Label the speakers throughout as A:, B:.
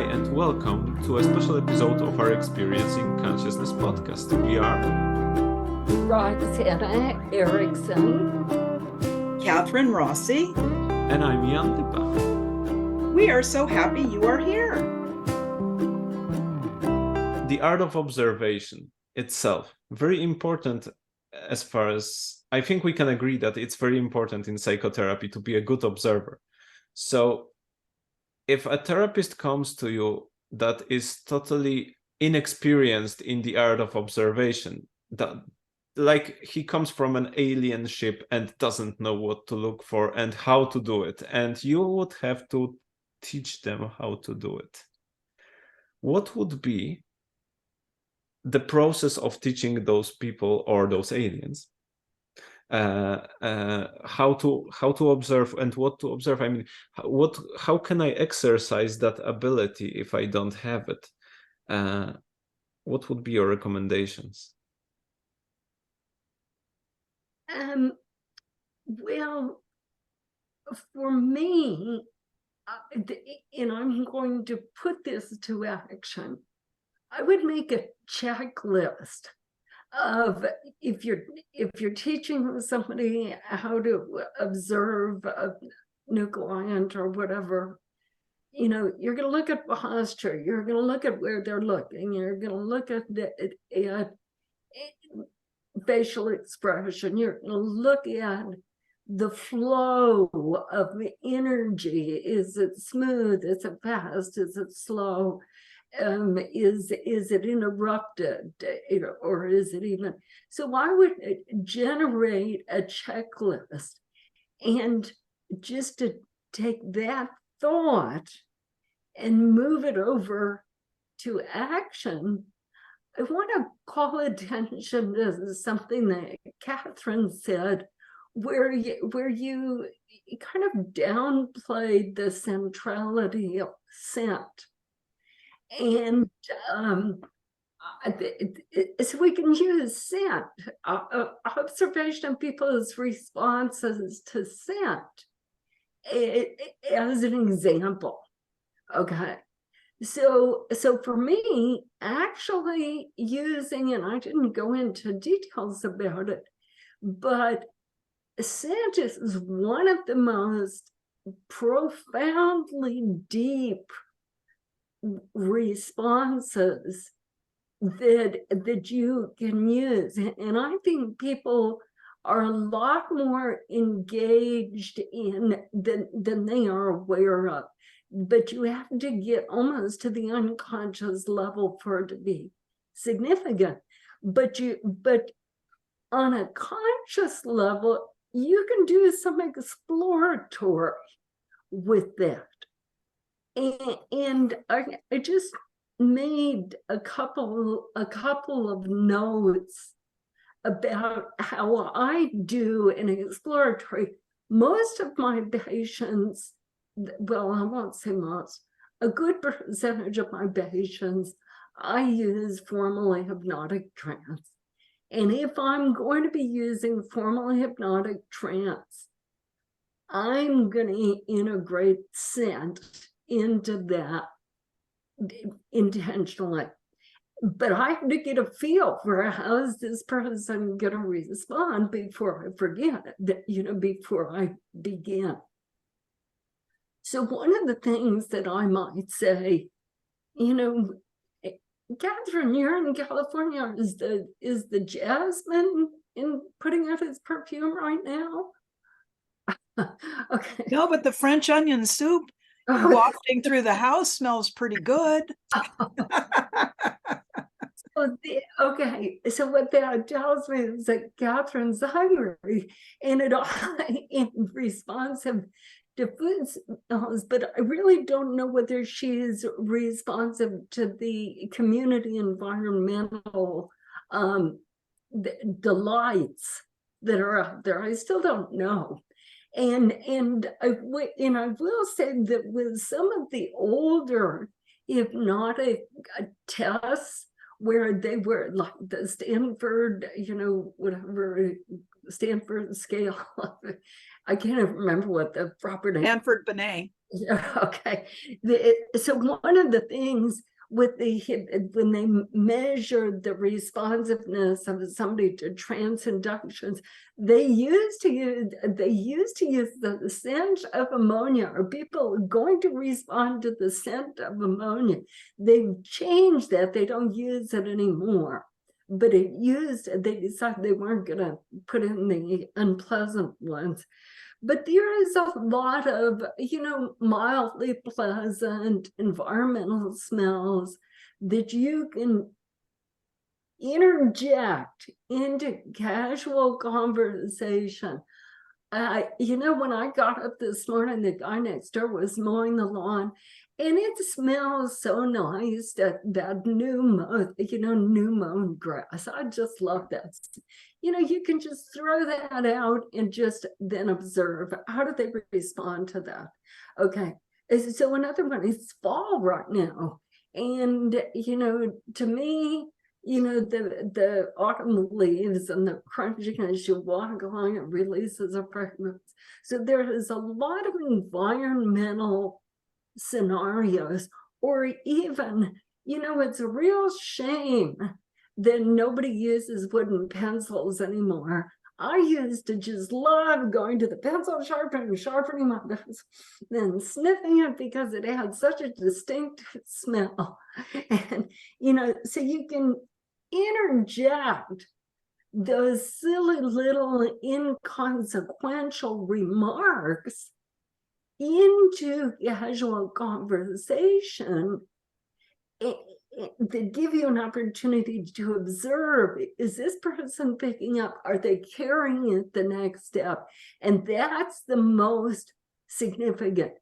A: Hi, and welcome to a special episode of our Experiencing Consciousness podcast. We are
B: Roxanna Erickson,
C: Catherine Rossi,
A: and I'm Jan Lipa.
C: We are so happy you are here.
A: The art of observation itself, very important as far as I think we can agree that it's very important in psychotherapy to be a good observer. So if a therapist comes to you that is totally inexperienced in the art of observation, that like he comes from an alien ship and doesn't know what to look for and how to do it, and you would have to teach them how to do it, what would be the process of teaching those people or those aliens how to observe and what to observe? I mean, how can I exercise that ability if I don't have it? What would be your recommendations?
B: Well, for me, and I'm going to put this to action, I would make a checklist of if you're teaching somebody how to observe a new client or whatever, you're going to look at posture, you're going to look at where they're looking, you're going to look at facial expression, you're going to look at the flow of the energy. Is it smooth? Is it fast? Is it slow? Is it interrupted, or is it even? So I would generate a checklist, and just to take that thought and move it over to action, I want to call attention to something that Catherine said, where you kind of downplayed the centrality of scent. And so we can use scent, observation of people's responses to scent as an example. Okay. So for me, actually using, and I didn't go into details about it, but scent is one of the most profoundly deep responses that you can use. And I think people are a lot more engaged in than they are aware of. But you have to get almost to the unconscious level for it to be significant. But on a conscious level, you can do some exploratory with that. And I just made a couple of notes about how I do an exploratory. Most of my patients, well, I won't say most, a good percentage of my patients, I use formally hypnotic trance. And if I'm going to be using formally hypnotic trance, I'm going to integrate scent into that intentionally. But I have to get a feel for how is this person going to respond before I forget it, before I begin. So one of the things that I might say, Catherine, you're in California. Is the jasmine in putting out his perfume right now? Okay.
C: No, but the French onion soup wafting through the house smells pretty good.
B: Okay, so what that tells me is that Catherine's hungry, and it all in responsive to food smells, but I really don't know whether she's responsive to the community environmental delights that are out there. I still don't know. And I will say that with some of the older hypnotic tests, where they were like the Stanford, whatever Stanford scale. I can't remember what the proper name.
C: Stanford Binet.
B: Yeah, okay. So one of the things with when they measured the responsiveness of somebody to trance inductions, they used to use the scent of ammonia. Are people going to respond to the scent of ammonia? They've changed that. They don't use it anymore. But they decided they weren't going to put in the unpleasant ones. But there is a lot of, mildly pleasant environmental smells that you can interject into casual conversation. When I got up this morning, the guy next door was mowing the lawn, and it smells so nice, that new mown grass. I just love that. You can just throw that out and just then observe. How do they respond to that? Okay. So another one is fall right now. And, to me, the autumn leaves and the crunching as you walk along, it releases a fragrance. So there is a lot of environmental scenarios, or even, it's a real shame that nobody uses wooden pencils anymore. I used to just love going to the pencil sharpener and sharpening my pencil, then sniffing it because it had such a distinct smell. And, so you can interject those silly little inconsequential remarks into casual conversation that give you an opportunity to observe, is this person picking up? Are they carrying it the next step? And that's the most significant.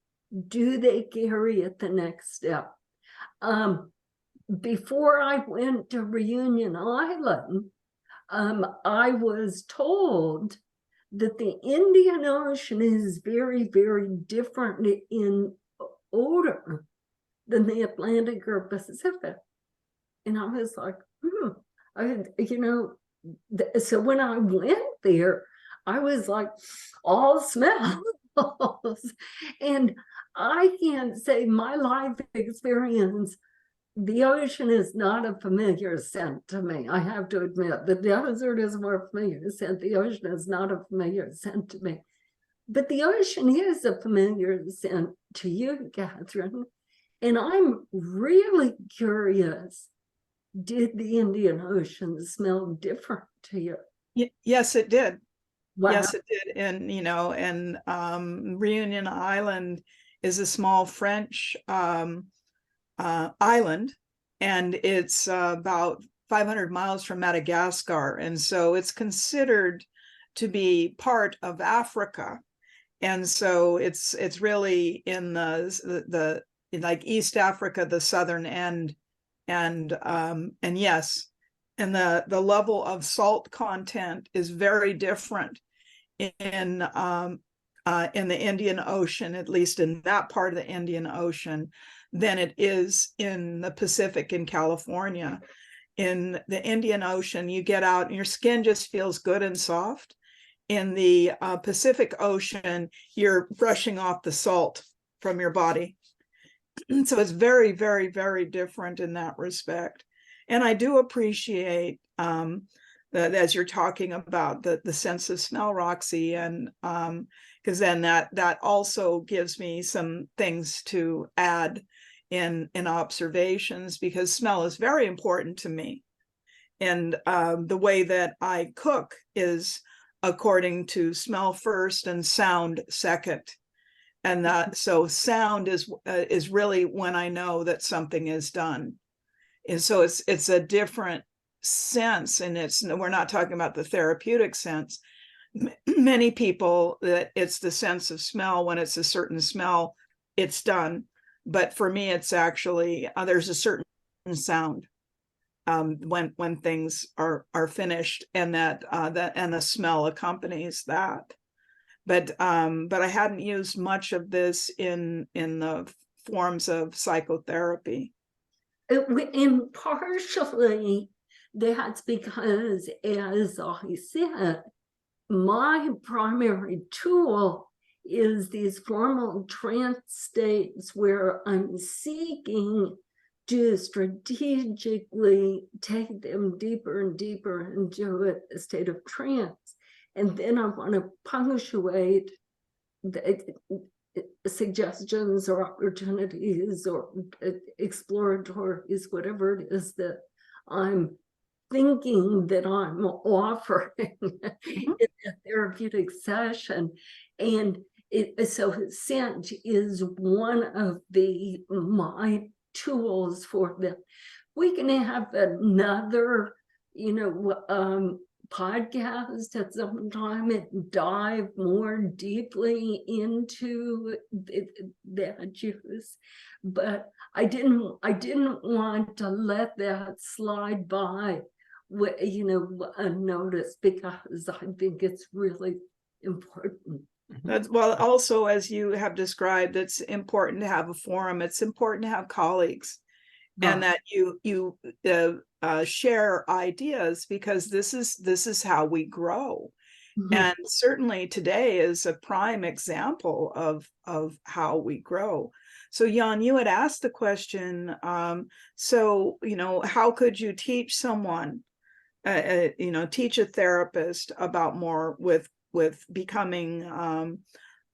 B: Do they carry it the next step? Before I went to Reunion Island, I was told that the Indian Ocean is very, very different in odor than the Atlantic or Pacific. And I was like, so when I went there, I was like, all smells. And I can't say my life experience, the ocean is not a familiar scent to me. I have to admit, the desert is a more familiar scent. The ocean is not a familiar scent to me. But the ocean is a familiar scent to you, Catherine. And I'm really curious, did the Indian Ocean smell different to you?
C: Yes, it did.
B: Wow.
C: Yes, it did. And, Reunion Island is a small French island, and it's about 500 miles from Madagascar. And so it's considered to be part of Africa. And so it's really in the like East Africa, the southern end, and yes, and the level of salt content is very different in the Indian Ocean, at least in that part of the Indian Ocean, than it is in the Pacific in California. In the Indian Ocean, you get out and your skin just feels good and soft. In the Pacific Ocean, you're brushing off the salt from your body. So it's very, very, very different in that respect. And I do appreciate that as you're talking about the sense of smell, Roxy, and because then that also gives me some things to add in observations, because smell is very important to me. And the way that I cook is according to smell first and sound second. And so sound is really when I know that something is done. And so it's a different sense, and we're not talking about the therapeutic sense. Many people, that it's the sense of smell. When it's a certain smell, it's done. But for me, it's actually there's a certain sound when things are finished, and that and the smell accompanies that. But I hadn't used much of this in the forms of psychotherapy.
B: And partially, that's because, as I said, my primary tool is these formal trance states where I'm seeking to strategically take them deeper and deeper into a state of trance. And then I want to punctuate the suggestions or opportunities or exploratories, whatever it is that I'm thinking that I'm offering in a therapeutic session. And so scent is one of my tools for them. We can have another, podcast at some time and dive more deeply into that use, but I didn't want to let that slide by, unnoticed, because I think it's really important.
C: That's, well, also, as you have described, it's important to have a forum. It's important to have colleagues, and that you share ideas, because this is how we grow. And certainly today is a prime example of how we grow. So Jan, you had asked the question, so how could you teach someone, teach a therapist about more with becoming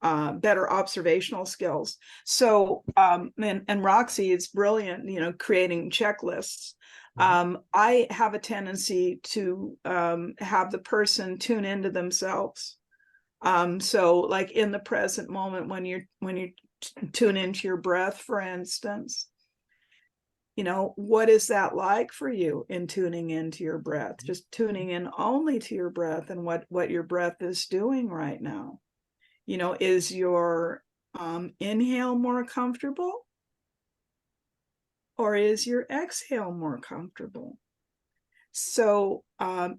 C: better observational skills. So and Roxy is brilliant, creating checklists. I have a tendency to have the person tune into themselves. So like in the present moment, when you tune into your breath, for instance, what is that like for you in tuning into your breath? Just tuning in only to your breath and what your breath is doing right now. Is your inhale more comfortable, or is your exhale more comfortable? So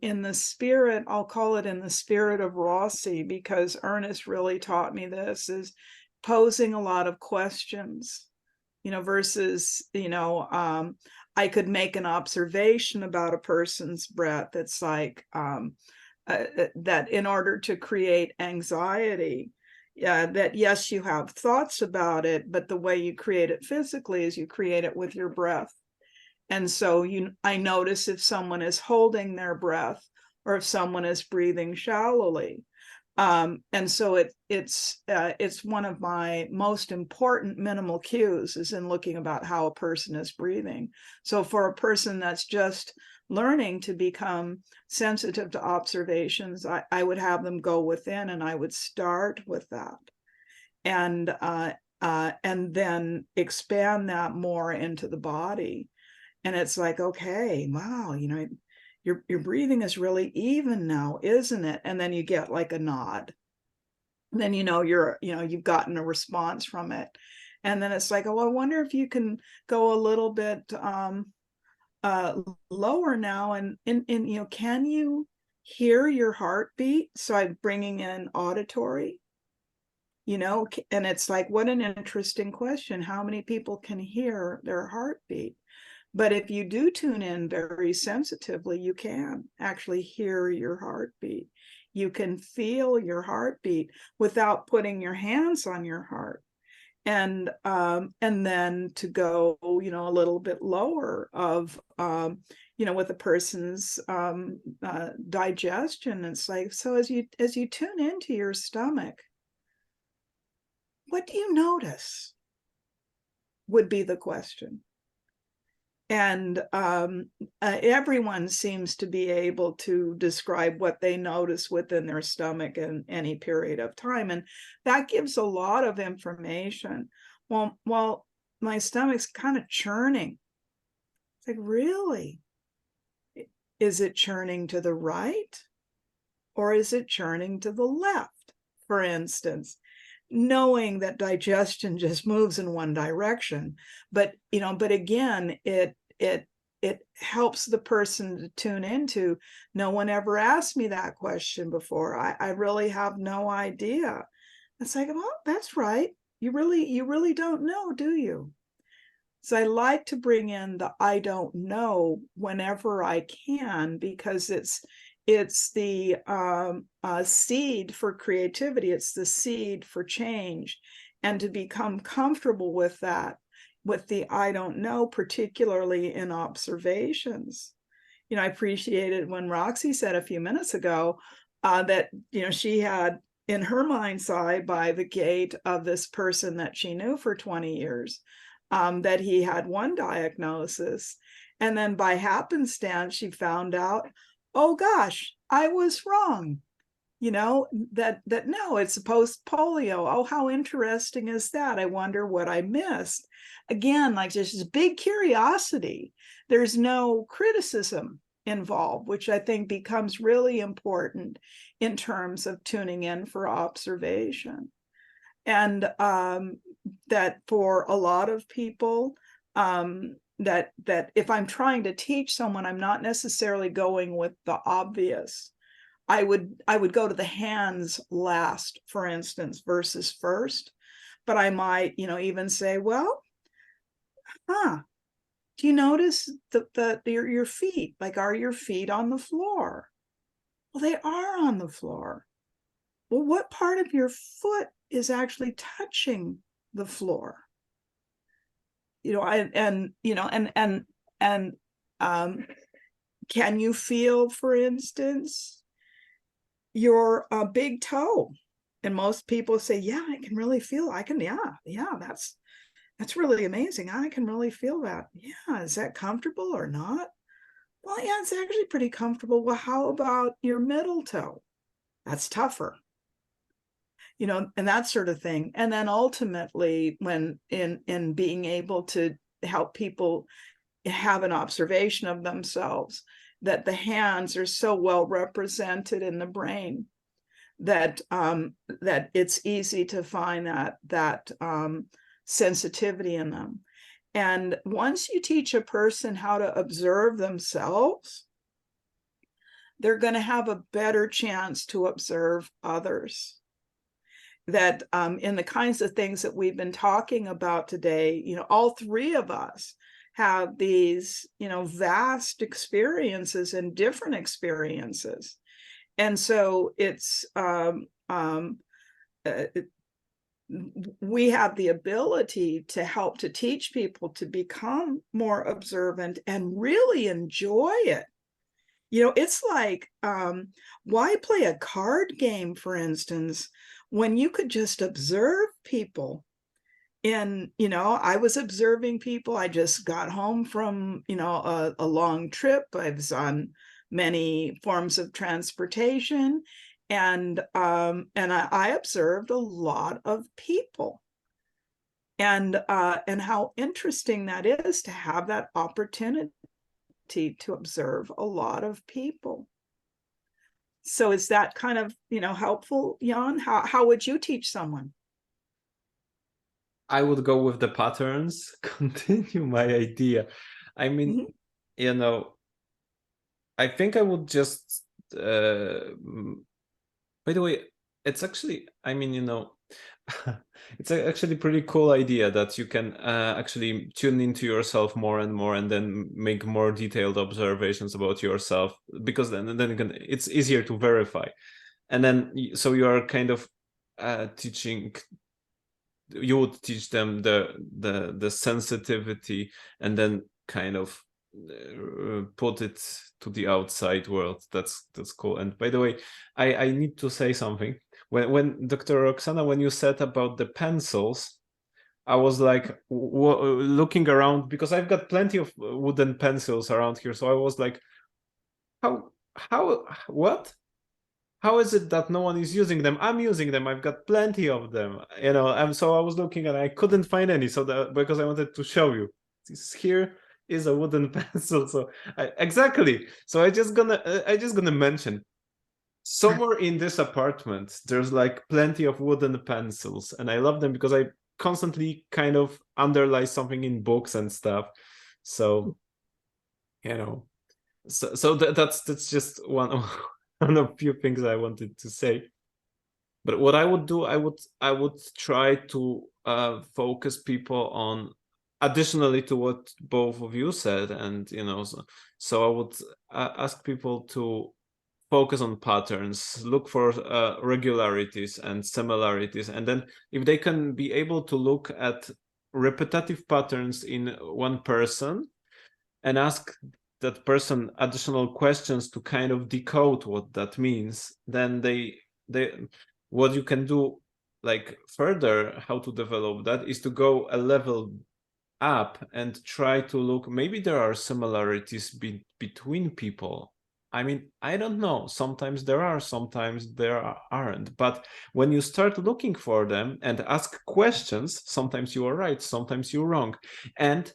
C: in the spirit, I'll call it in the spirit of Rossi, because Ernest really taught me this, is posing a lot of questions, versus, I could make an observation about a person's breath. It's like that in order to create anxiety, that yes, you have thoughts about it, but the way you create it physically is you create it with your breath. And so I notice if someone is holding their breath or if someone is breathing shallowly. And so it's one of my most important minimal cues, is in looking about how a person is breathing. So for a person that's just learning to become sensitive to observations, I would have them go within, and I would start with that, and then expand that more into the body. And it's like, okay, wow, your breathing is really even now, isn't it? And then you get like a nod. Then you've gotten a response from it. And then it's like, oh, I wonder if you can go a little bit lower now, and can you hear your heartbeat? So I'm bringing in auditory, and it's like, what an interesting question. How many people can hear their heartbeat? But if you do tune in very sensitively, you can actually hear your heartbeat. You can feel your heartbeat without putting your hands on your heart. And then to go, a little bit lower of, with a person's digestion. It's like, so as you tune into your stomach, what do you notice? Would be the question. And everyone seems to be able to describe what they notice within their stomach in any period of time. And that gives a lot of information. Well, my stomach's kind of churning. It's like, really? Is it churning to the right? Or is it churning to the left, for instance? Knowing that digestion just moves in one direction, but again, it helps the person to tune into, no one ever asked me that question before. I really have no idea. It's like, well, that's right. You really don't know, do you? So I like to bring in the I don't know whenever I can, because it's the seed for creativity. It's the seed for change. And to become comfortable with that, with the I don't know, particularly in observations. You know, I appreciated when Roxy said a few minutes ago that, you know, she had in her mind's eye by the gate of this person that she knew for 20 years, that he had one diagnosis. And then by happenstance, she found out, oh gosh, I was wrong. You know, that no, it's post polio. Oh, how interesting is that? I wonder what I missed. Again, like just big curiosity. There's no criticism involved, which I think becomes really important in terms of tuning in for observation. And that for a lot of people, that if I'm trying to teach someone, I'm not necessarily going with the obvious. I would go to the hands last, for instance, versus first. But I might, you know, even say, well, do you notice your feet? Like, are your feet on the floor? Well, they are on the floor. Well, what part of your foot is actually touching the floor? You know, can you feel, for instance, your big toe? And most people say, yeah, I can really feel. That's really amazing. I can really feel that. Yeah, is that comfortable or not? Well, yeah, it's actually pretty comfortable. Well, how about your middle toe? That's tougher. You know, and that sort of thing. And then ultimately, when in being able to help people have an observation of themselves, that the hands are so well represented in the brain that that it's easy to find that sensitivity in them. And once you teach a person how to observe themselves, they're going to have a better chance to observe others. That in the kinds of things that we've been talking about today, you know, all three of us have these, you know, vast experiences and different experiences. And so it's we have the ability to help to teach people to become more observant and really enjoy it. You know, it's like, why play a card game, for instance, when you could just observe people? And, you know, I was observing people. I just got home from, you know, a long trip. I was on many forms of transportation. And I observed a lot of people. And how interesting that is to have that opportunity to observe a lot of people. So is that kind of, you know, helpful, Jan? How would you teach someone?
A: I would go with the patterns, continue my idea. I mean, you know, I think I would just, by the way, it's actually, I mean, you know, it's actually a pretty cool idea that you can actually tune into yourself more and more and then make more detailed observations about yourself, because then it's easier to verify. And then, so you are kind of teaching, you would teach them the sensitivity and then kind of put it to the outside world. That's cool. And by the way, I need to say something. When Dr. Roxana, when you said about the pencils, I was like looking around, because I've got plenty of wooden pencils around here. So I was like, what? How is it that no one is using them? I'm using them. I've got plenty of them, you know. And so I was looking and I couldn't find any. So because I wanted to show you, here is a wooden pencil. So exactly. So I just gonna mention, somewhere in this apartment, there's like plenty of wooden pencils, and I love them because I constantly kind of underline something in books and stuff. So, you know, so that's just one of few things I wanted to say. But what I would do, I would try to focus people on, additionally to what both of you said, and you know, so I would ask people to focus on patterns, look for regularities and similarities, and then if they can be able to look at repetitive patterns in one person and ask that person additional questions to kind of decode what that means, then they what you can do like further, how to develop that, is to go a level up and try to look, maybe there are similarities between people. I mean, I don't know, sometimes there are, sometimes there aren't, but when you start looking for them and ask questions, sometimes you are right, sometimes you're wrong, and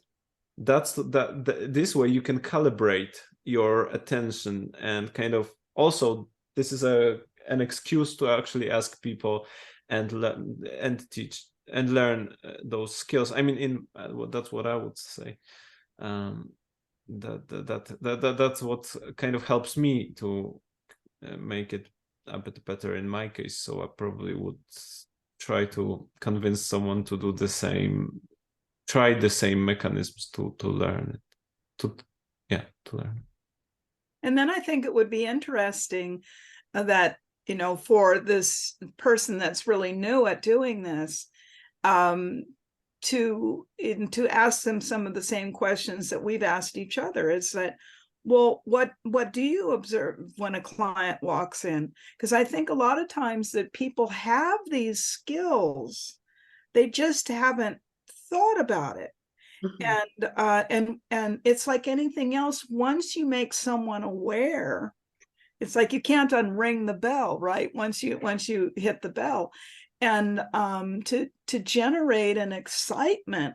A: that's this way you can calibrate your attention, and kind of also this is an excuse to actually ask people and teach and learn those skills. I mean, that's what I would say. That's what kind of helps me to make it a bit better in my case. So I probably would try to convince someone to do the same, try the same mechanisms to learn it, to learn.
C: And then I think it would be interesting that, you know, for this person that's really new at doing this, to ask them some of the same questions that we've asked each other. Is that, well, what do you observe when a client walks in? Because I think a lot of times that people have these skills, they just haven't thought about it. And it's like anything else. Once you make someone aware, it's like you can't unring the bell, right? Once you hit the bell, and to generate an excitement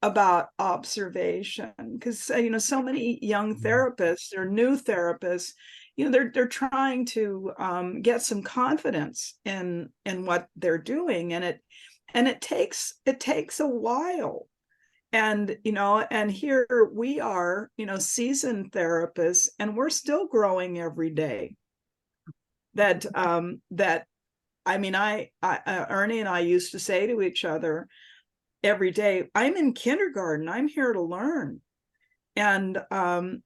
C: about observation, because you know, so many young therapists or new therapists, you know, they're trying to get some confidence in what they're doing, and it takes a while. And, you know, and here we are, you know, seasoned therapists, and we're still growing every day. That I mean, Ernie and I used to say to each other every day, I'm in kindergarten, I'm here to learn. And and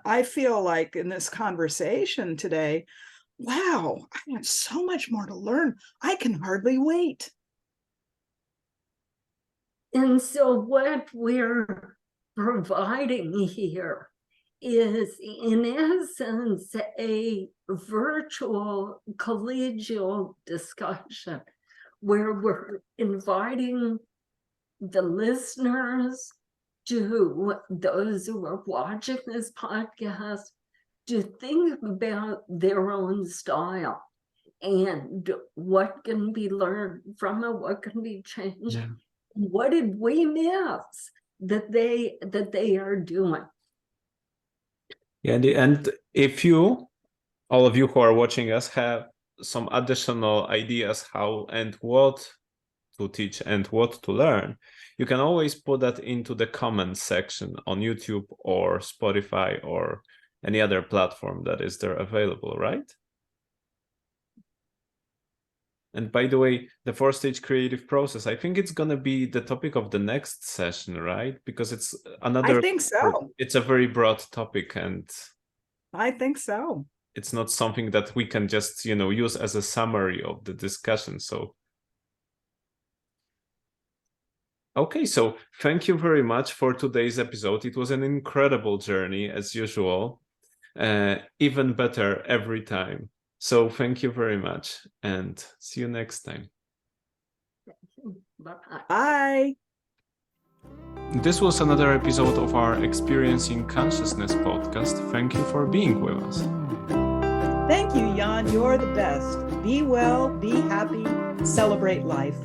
C: I feel like in this conversation today, wow, I have so much more to learn. I can hardly wait.
B: And so what we're providing here is, in essence, a virtual collegial discussion where we're inviting the listeners, to those who are watching this podcast, to think about their own style and what can be learned from it, what can be changed. Yeah. What did we miss that they are doing?
A: Yeah, and if you, all of you who are watching us, have some additional ideas how and what to teach and what to learn, you can always put that into the comments section on YouTube or Spotify or any other platform that is there available, right? And by the way, the 4-stage creative process, I think it's going to be the topic of the next session, right? Because it's another...
C: I think so.
A: It's a very broad topic, and...
C: I think so.
A: It's not something that we can just, you know, use as a summary of the discussion, so... Okay, so thank you very much for today's episode. It was an incredible journey, as usual. Even better every time. So thank you very much, and see you next time.
C: Bye.
A: This was another episode of our Experiencing Consciousness podcast. Thank you for being with us.
C: Thank you, Jan. You're the best. Be well, be happy, celebrate life.